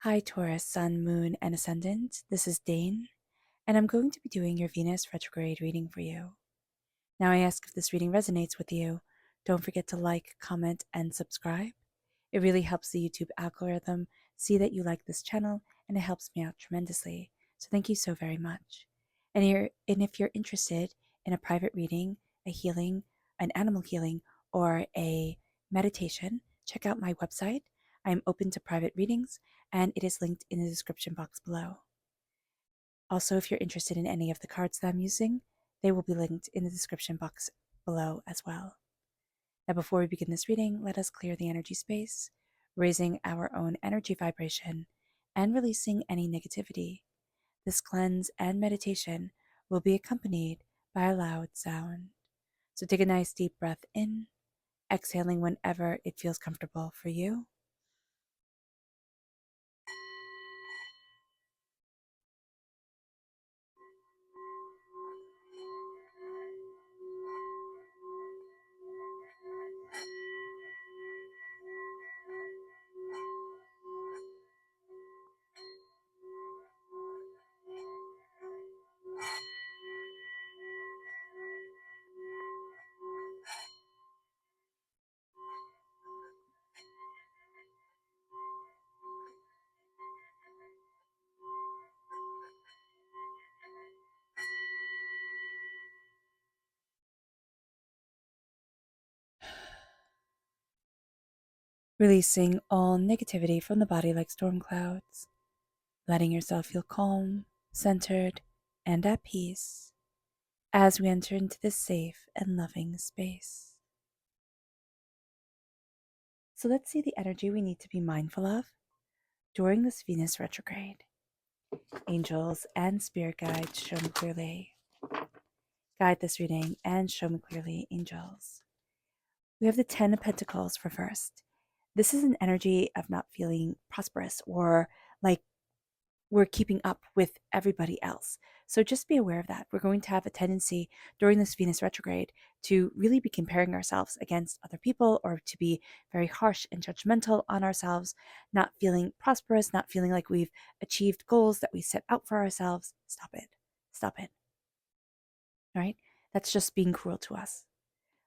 Hi, Taurus, Sun, Moon, and Ascendant. This is Dane, and I'm going to be doing your Venus retrograde reading for you. Now, I ask if this reading resonates with you. Don't forget to like, comment, and subscribe. It really helps the YouTube algorithm see that you like this channel, and it helps me out tremendously. So, thank you so very much. And if you're interested in a private reading, a healing, an animal healing, or a meditation, check out my website. I am open to private readings, and it is linked in the description box below. Also, if you're interested in any of the cards that I'm using, they will be linked in the description box below as well. Now, before we begin this reading, let us clear the energy space, raising our own energy vibration and releasing any negativity. This cleanse and meditation will be accompanied by a loud sound. So take a nice deep breath in, exhaling whenever it feels comfortable for you. Releasing all negativity from the body like storm clouds, letting yourself feel calm, centered, and at peace as we enter into this safe and loving space. So let's see the energy we need to be mindful of during this Venus retrograde. Angels and spirit guides, show me clearly. Guide this reading and show me clearly, angels. We have the 10 of Pentacles reversed. This is an energy of not feeling prosperous or like we're keeping up with everybody else. So just be aware of that. We're going to have a tendency during this Venus retrograde to really be comparing ourselves against other people or to be very harsh and judgmental on ourselves, not feeling prosperous, not feeling like we've achieved goals that we set out for ourselves. Stop it. Stop it. All right? That's just being cruel to us.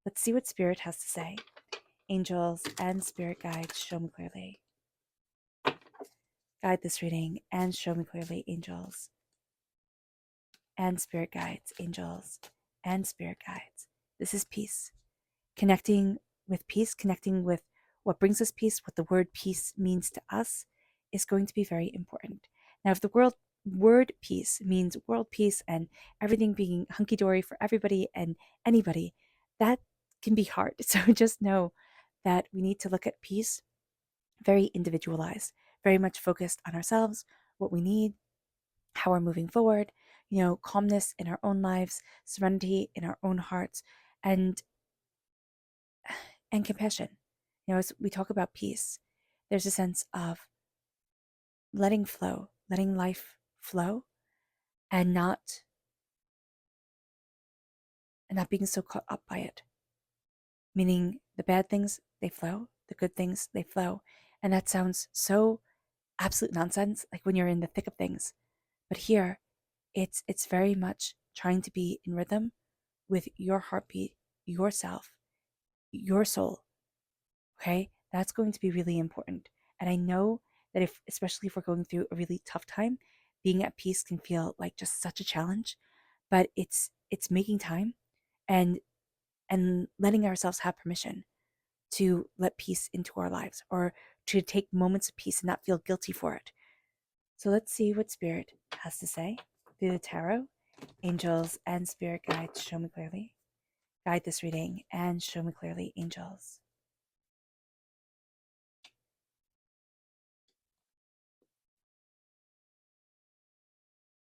Let's see what Spirit has to say. Angels and spirit guides, show me clearly. Guide this reading and show me clearly, angels and spirit guides, angels and spirit guides. This is peace. Connecting with peace, connecting with what brings us peace, what the word peace means to us, is going to be very important. Now, if the word peace means world peace and everything being hunky-dory for everybody and anybody, that can be hard. So just know that we need to look at peace very individualized, very much focused on ourselves, what we need, how we're moving forward, calmness in our own lives, serenity in our own hearts, and compassion. As we talk about peace, there's a sense of letting flow, letting life flow, and not being so caught up by it. Meaning the bad things, they flow, the good things, they flow. And that sounds so absolute nonsense, like when you're in the thick of things. But here, it's very much trying to be in rhythm with your heartbeat, yourself, your soul. Okay? That's going to be really important. And I know that especially if we're going through a really tough time, being at peace can feel like just such a challenge, but it's making time and letting ourselves have permission to let peace into our lives or to take moments of peace and not feel guilty for it. So let's see what Spirit has to say through the tarot. Angels and spirit guides, show me clearly. Guide this reading and show me clearly, angels.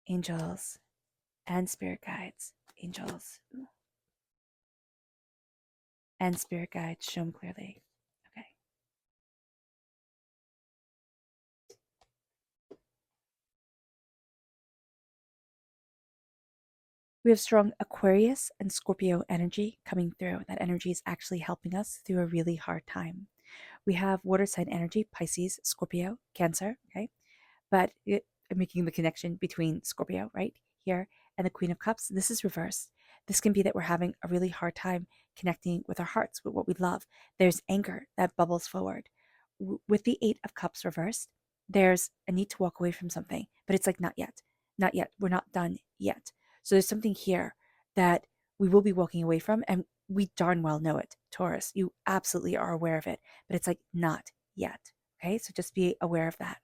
Angels and spirit guides, angels. And spirit guides, show me clearly. Okay. We have strong Aquarius and Scorpio energy coming through. That energy is actually helping us through a really hard time. We have water sign energy, Pisces, Scorpio, Cancer, okay? but I'm making the connection between Scorpio right here and the Queen of Cups. This is reversed. This can be that we're having a really hard time connecting with our hearts, with what we love. There's anger that bubbles forward. With the Eight of Cups reversed, there's a need to walk away from something, but it's like, not yet, not yet. We're not done yet. So there's something here that we will be walking away from, and we darn well know it, Taurus. You absolutely are aware of it, but it's like, not yet. Okay, so just be aware of that.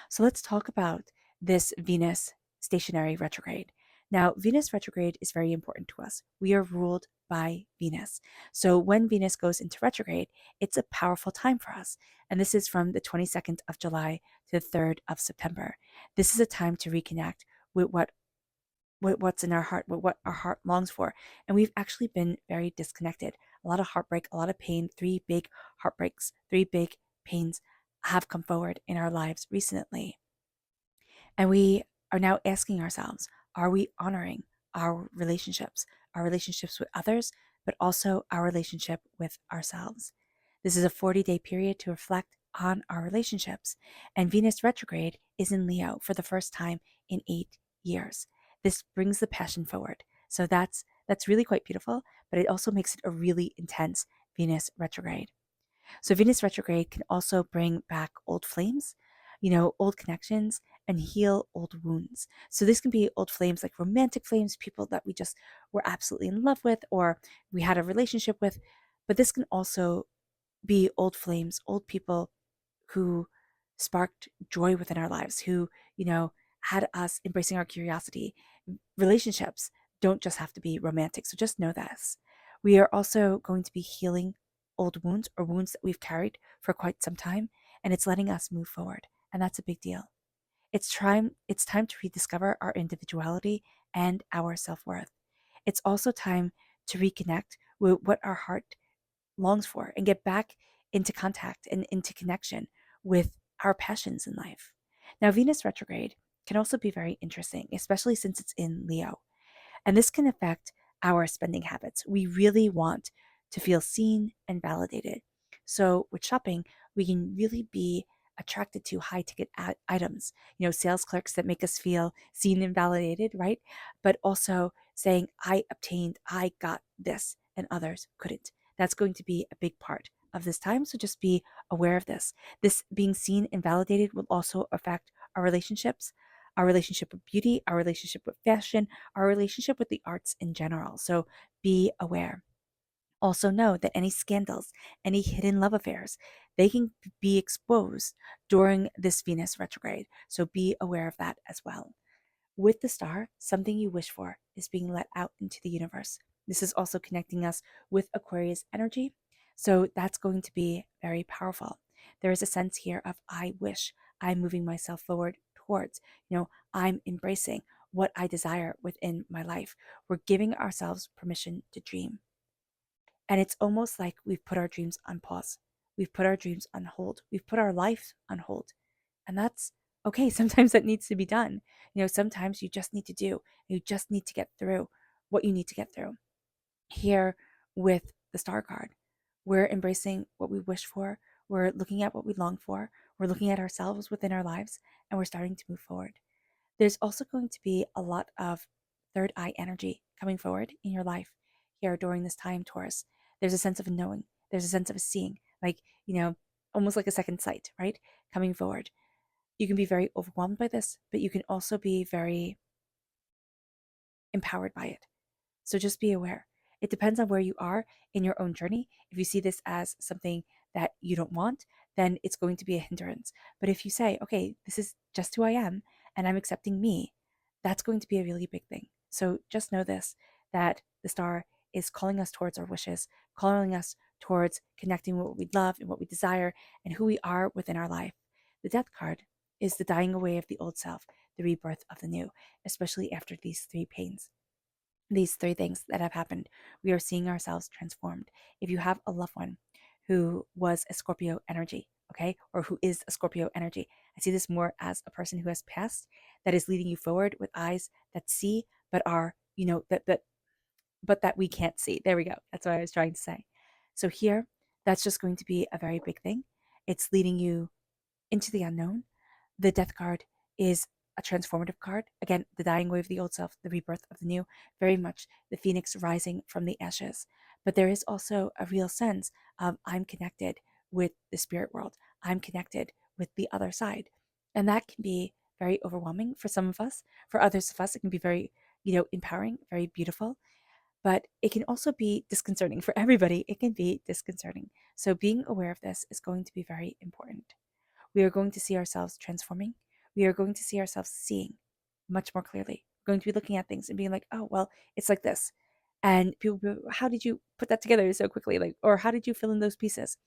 So let's talk about this Venus stationary retrograde. Now, Venus retrograde is very important to us. We are ruled by Venus. So when Venus goes into retrograde, it's a powerful time for us. And this is from the 22nd of July to the 3rd of September. This is a time to reconnect with what's in our heart, what our heart longs for. And we've actually been very disconnected. A lot of heartbreak, a lot of pain, three big heartbreaks, three big pains have come forward in our lives recently. And we are now asking ourselves, are we honoring our relationships with others, but also our relationship with ourselves? This is a 40-day period to reflect on our relationships. And Venus retrograde is in Leo for the first time in 8 years. This brings the passion forward. So that's really quite beautiful, but it also makes it a really intense Venus retrograde. So Venus retrograde can also bring back old flames, old connections, and heal old wounds. So this can be old flames, like romantic flames, people that we just were absolutely in love with or we had a relationship with. But this can also be old flames, old people who sparked joy within our lives, who, had us embracing our curiosity. Relationships don't just have to be romantic. So just know this. We are also going to be healing old wounds or wounds that we've carried for quite some time, and it's letting us move forward. And that's a big deal. It's time to rediscover our individuality and our self-worth. It's also time to reconnect with what our heart longs for and get back into contact and into connection with our passions in life. Now, Venus retrograde can also be very interesting, especially since it's in Leo. And this can affect our spending habits. We really want to feel seen and validated. So with shopping, we can really be attracted to high ticket items, sales clerks that make us feel seen and validated, right? But also saying, I obtained, I got this, and others couldn't. That's going to be a big part of this time. So just be aware of this. This being seen and validated will also affect our relationships, our relationship with beauty, our relationship with fashion, our relationship with the arts in general. So be aware. Also know that any scandals, any hidden love affairs, they can be exposed during this Venus retrograde. So be aware of that as well. With the star, something you wish for is being let out into the universe. This is also connecting us with Aquarius energy. So that's going to be very powerful. There is a sense here of I wish, I'm moving myself forward towards, I'm embracing what I desire within my life. We're giving ourselves permission to dream. And it's almost like we've put our dreams on pause. We've put our dreams on hold. We've put our life on hold. And that's okay. Sometimes that needs to be done. Sometimes you just need to do, you just need to get through what you need to get through. Here with the star card, we're embracing what we wish for. We're looking at what we long for. We're looking at ourselves within our lives, and we're starting to move forward. There's also going to be a lot of third eye energy coming forward in your life here during this time, Taurus. There's a sense of a knowing, there's a sense of a seeing, like, almost like a second sight, right? Coming forward. You can be very overwhelmed by this, but you can also be very empowered by it. So just be aware. It depends on where you are in your own journey. If you see this as something that you don't want, then it's going to be a hindrance. But if you say, okay, this is just who I am and I'm accepting me, that's going to be a really big thing. So just know this, that the star is calling us towards our wishes, calling us towards connecting with what we love and what we desire and who we are within our life. The death card is the dying away of the old self, the rebirth of the new, especially after these three pains. These three things that have happened, we are seeing ourselves transformed. If you have a loved one who was a Scorpio energy, okay, or who is a Scorpio energy, I see this more as a person who has passed that is leading you forward with eyes that see, but are, but that we can't see. There we go. That's what I was trying to say. So here, that's just going to be a very big thing. It's leading you into the unknown. The death card is a transformative card. Again, the dying away of the old self, the rebirth of the new, very much the phoenix rising from the ashes. But there is also a real sense of I'm connected with the spirit world. I'm connected with the other side. And that can be very overwhelming for some of us. For others of us, it can be very, empowering, very beautiful. But it can also be disconcerting. For everybody, it can be disconcerting. So being aware of this is going to be very important. We are going to see ourselves transforming. We are going to see ourselves seeing much more clearly. We're going to be looking at things and being like, oh, well, it's like this. And people be, how did you put that together so quickly? Like, or how did you fill in those pieces?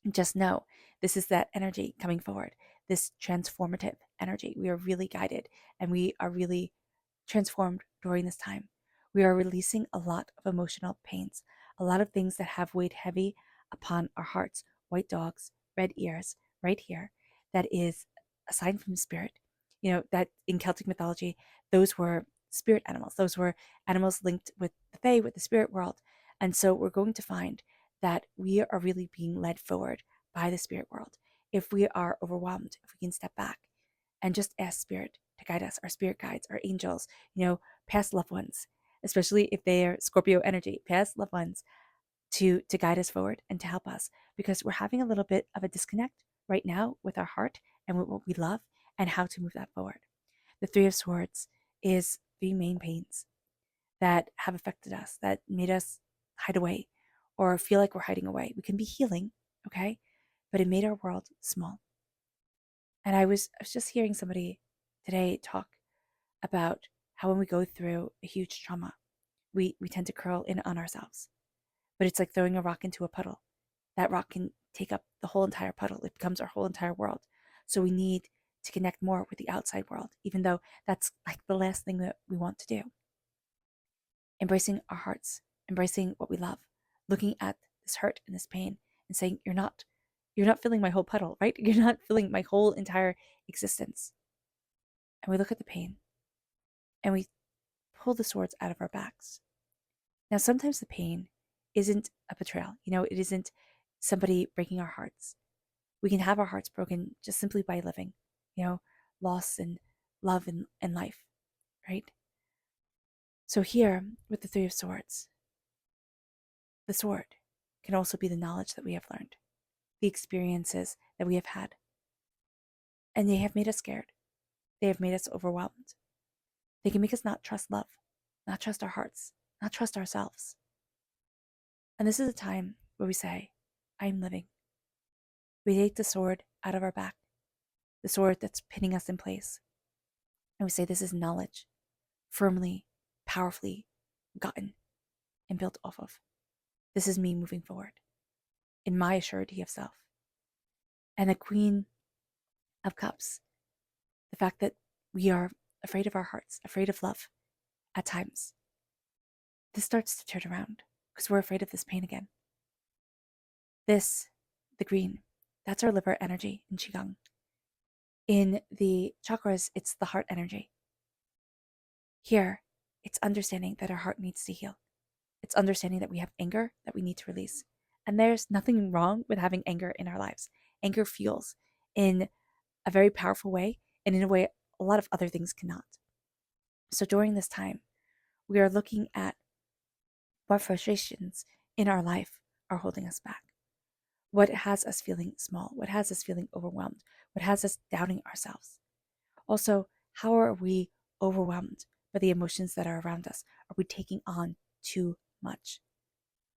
And just know this is that energy coming forward, this transformative energy. We are really guided and we are really transformed during this time. We are releasing a lot of emotional pains, a lot of things that have weighed heavy upon our hearts. White dogs, red ears, right here. That is a sign from spirit. That in Celtic mythology, those were spirit animals. Those were animals linked with the Fae, with the spirit world. And so we're going to find that we are really being led forward by the spirit world. If we are overwhelmed, if we can step back and just ask spirit to guide us, our spirit guides, our angels, past loved ones, especially if they are Scorpio energy, past loved ones to guide us forward and to help us, because we're having a little bit of a disconnect right now with our heart and with what we love and how to move that forward. The Three of Swords is three main pains that have affected us, that made us hide away or feel like we're hiding away. We can be healing, okay? But it made our world small. And I was just hearing somebody today talk about how when we go through a huge trauma, we tend to curl in on ourselves. But it's like throwing a rock into a puddle. That rock can take up the whole entire puddle. It becomes our whole entire world. So we need to connect more with the outside world, even though that's like the last thing that we want to do. Embracing our hearts, embracing what we love, looking at this hurt and this pain and saying, you're not filling my whole puddle, right? You're not filling my whole entire existence. And we look at the pain and we pull the swords out of our backs. Now, sometimes the pain isn't a betrayal. It isn't somebody breaking our hearts. We can have our hearts broken just simply by living, loss and love and life, right? So here with the Three of Swords, the sword can also be the knowledge that we have learned, the experiences that we have had. And they have made us scared. They have made us overwhelmed. They can make us not trust love, not trust our hearts, not trust ourselves. And this is a time where we say, I'm living. We take the sword out of our back, the sword that's pinning us in place. And we say, this is knowledge, firmly, powerfully gotten and built off of. This is me moving forward in my assurity of self. And the Queen of Cups, the fact that we are afraid of our hearts, afraid of love at times. This starts to turn around because we're afraid of this pain again. This, the green, that's our liver energy in Qigong. In the chakras, it's the heart energy. Here, it's understanding that our heart needs to heal. It's understanding that we have anger that we need to release. And there's nothing wrong with having anger in our lives. Anger fuels in a very powerful way and in a way a lot of other things cannot. So during this time, we are looking at what frustrations in our life are holding us back. What has us feeling small? What has us feeling overwhelmed? What has us doubting ourselves? Also, how are we overwhelmed by the emotions that are around us? Are we taking on too much?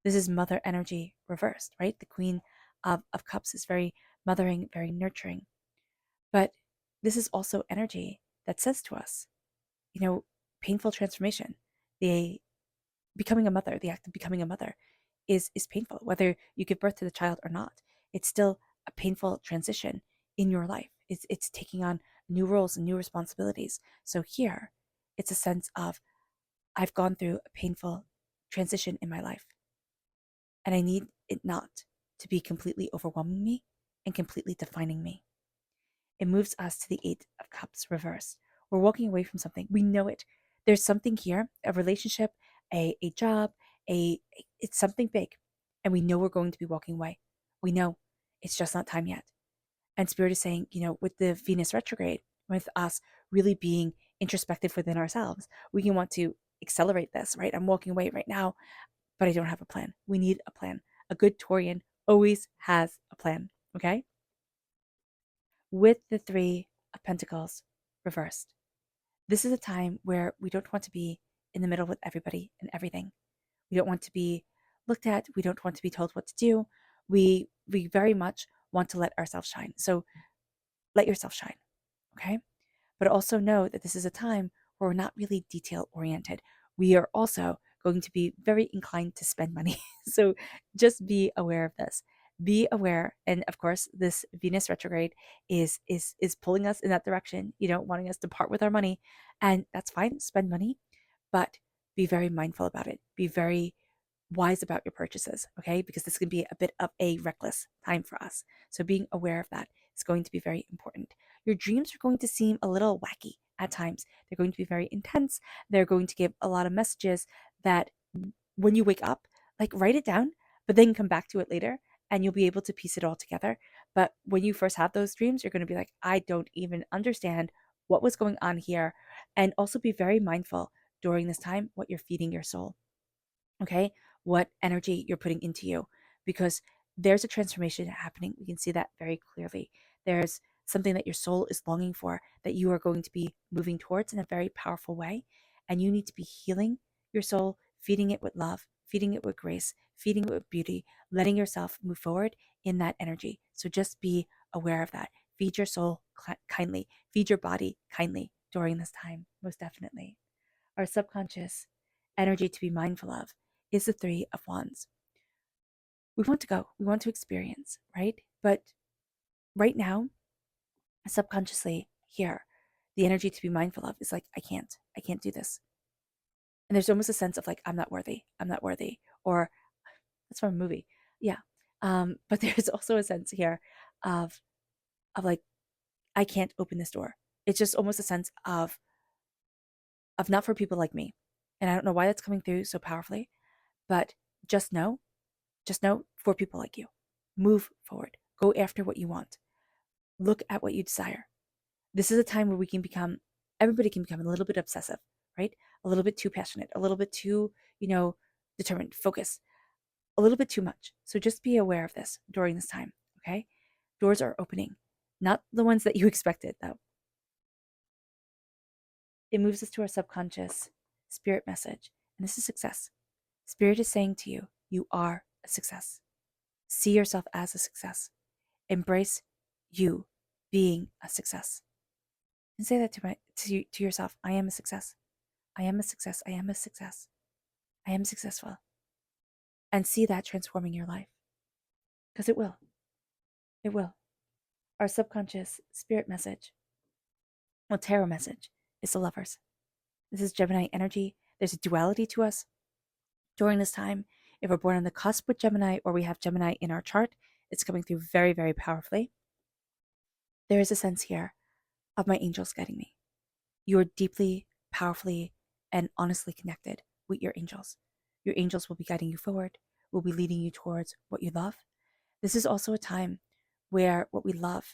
This is mother energy reversed, right? The Queen of Cups is very mothering, very nurturing. But this is also energy that says to us, painful transformation. The becoming a mother, the act of becoming a mother is painful. Whether you give birth to the child or not, it's still a painful transition in your life. It's taking on new roles and new responsibilities. So here, it's a sense of, I've gone through a painful transition in my life, and I need it not to be completely overwhelming me and completely defining me. It moves us to the Eight of Cups reversed. We're walking away from something. We know it. There's something here, a relationship, a job, it's something big. And we know we're going to be walking away. We know it's just not time yet. And Spirit is saying, with the Venus retrograde, with us really being introspective within ourselves. We can want to accelerate this, right? I'm walking away right now, but I don't have a plan. We need a plan. A good Taurian always has a plan, okay? With the Three of Pentacles reversed, this is a time where we don't want to be in the middle with everybody and everything. We don't want to be looked at. We don't want to be told what to do. We very much want to let ourselves shine. So let yourself shine, okay? But also know that this is a time where we're not really detail oriented. We are also going to be very inclined to spend money. So just be aware of this. Be aware, and of course, this Venus retrograde is pulling us in that direction, wanting us to part with our money, and that's fine. Spend money, but be very mindful about it. Be very wise about your purchases, okay? Because this can be a bit of a reckless time for us. So being aware of that is going to be very important. Your dreams are going to seem a little wacky at times. They're going to be very intense. They're going to give a lot of messages that when you wake up, like write it down, but then come back to it later and you'll be able to piece it all together. But when you first have those dreams, you're going to be like, I don't even understand what was going on here. And also be very mindful during this time what you're feeding your soul, okay? What energy you're putting into you, because there's a transformation happening. We can see that very clearly. There's something that your soul is longing for that you are going to be moving towards in a very powerful way. And you need to be healing your soul, feeding it with love, feeding it with grace, feeding it with beauty, letting yourself move forward in that energy. So just be aware of that. Feed your soul kindly, feed your body kindly during this time, most definitely. Our subconscious energy to be mindful of is the Three of Wands. We want to go, we want to experience, right? But right now, subconsciously here, the energy to be mindful of is like, I can't do this. And there's almost a sense of like, I'm not worthy, or that's from a movie. Yeah. But there's also a sense here of like, I can't open this door. It's just almost a sense of not for people like me. And I don't know why that's coming through so powerfully, but just know for people like you. Move forward. Go after what you want. Look at what you desire. This is a time where everybody can become a little bit obsessive, right? A little bit too passionate, a little bit too, determined, focused, a little bit too much. So just be aware of this during this time, okay? Doors are opening, not the ones that you expected, though. It moves us to our subconscious spirit message, and this is success. Spirit is saying to you, you are a success. See yourself as a success. Embrace you being a success. And say that to yourself. I am a success. I am a success. I am a success. I am successful. And see that transforming your life. Because it will. It will. Our subconscious spirit message, tarot message, is the Lovers. This is Gemini energy. There's a duality to us during this time. If we're born on the cusp with Gemini or we have Gemini in our chart, it's coming through very, very powerfully. There is a sense here of my angels guiding me. You are deeply, powerfully, and honestly connected with your angels. Your angels will be guiding you forward, will be leading you towards what you love. This is also a time where what we love,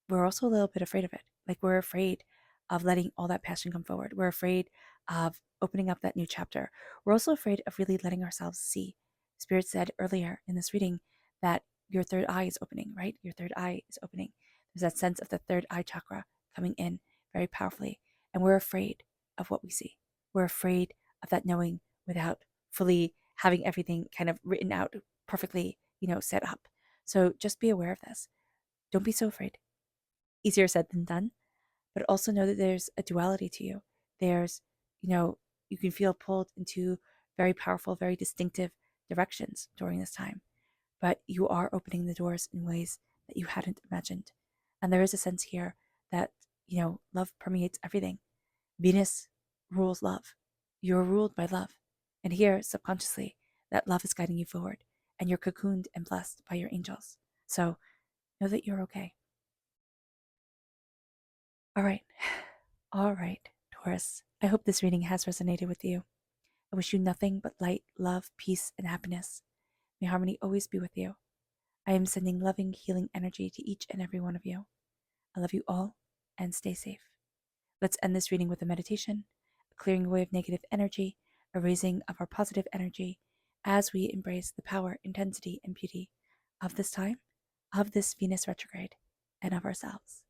we're also a little bit afraid of it. Like we're afraid of letting all that passion come forward. We're afraid of opening up that new chapter. We're also afraid of really letting ourselves see. Spirit said earlier in this reading that your third eye is opening, right? Your third eye is opening. There's that sense of the third eye chakra coming in very powerfully. And we're afraid of what we see. We're afraid of that knowing without fully having everything kind of written out perfectly, set up. So just be aware of this. Don't be so afraid. Easier said than done, but also know that there's a duality to you. There's, you can feel pulled into very powerful, very distinctive directions during this time, but you are opening the doors in ways that you hadn't imagined. And there is a sense here that, love permeates everything. Venus rules love. You're ruled by love. And here, subconsciously, that love is guiding you forward, and you're cocooned and blessed by your angels. So know that you're okay. All right. All right, Taurus. I hope this reading has resonated with you. I wish you nothing but light, love, peace, and happiness. May harmony always be with you. I am sending loving, healing energy to each and every one of you. I love you all, and stay safe. Let's end this reading with a meditation, a clearing away of negative energy, a raising of our positive energy as we embrace the power, intensity, and beauty of this time, of this Venus retrograde, and of ourselves.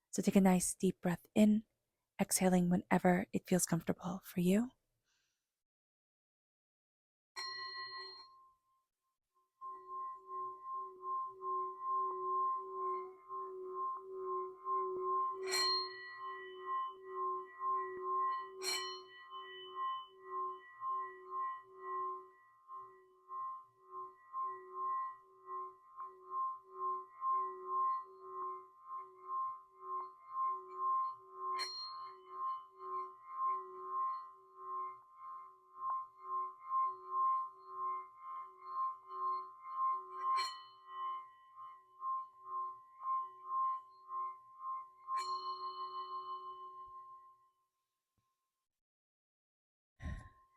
So take a nice deep breath in, exhaling whenever it feels comfortable for you.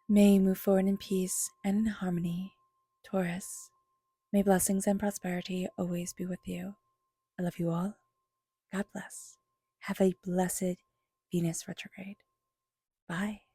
May you move forward in peace and in harmony, Taurus. May blessings and prosperity always be with you. I love you all. God bless. Have a blessed Venus retrograde. Bye.